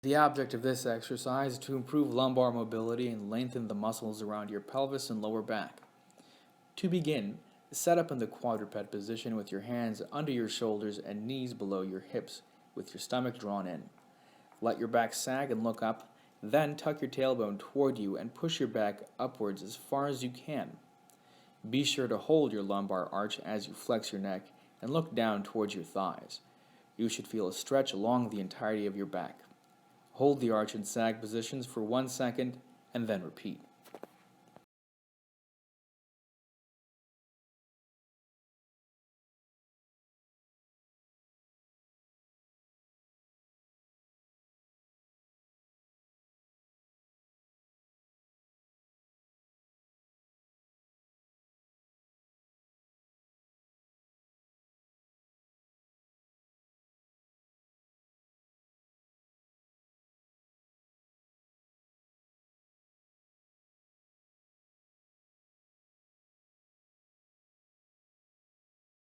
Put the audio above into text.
The object of this exercise is to improve lumbar mobility and lengthen the muscles around your pelvis and lower back. To begin, set up in the quadruped position with your hands under your shoulders and knees below your hips, with your stomach drawn in. Let your back sag and look up, then tuck your tailbone toward you and push your back upwards as far as you can. Be sure to hold your lumbar arch as you flex your neck and look down towards your thighs. You should feel a stretch along the entirety of your back. Hold the arch and sag positions for 1 second and then repeat.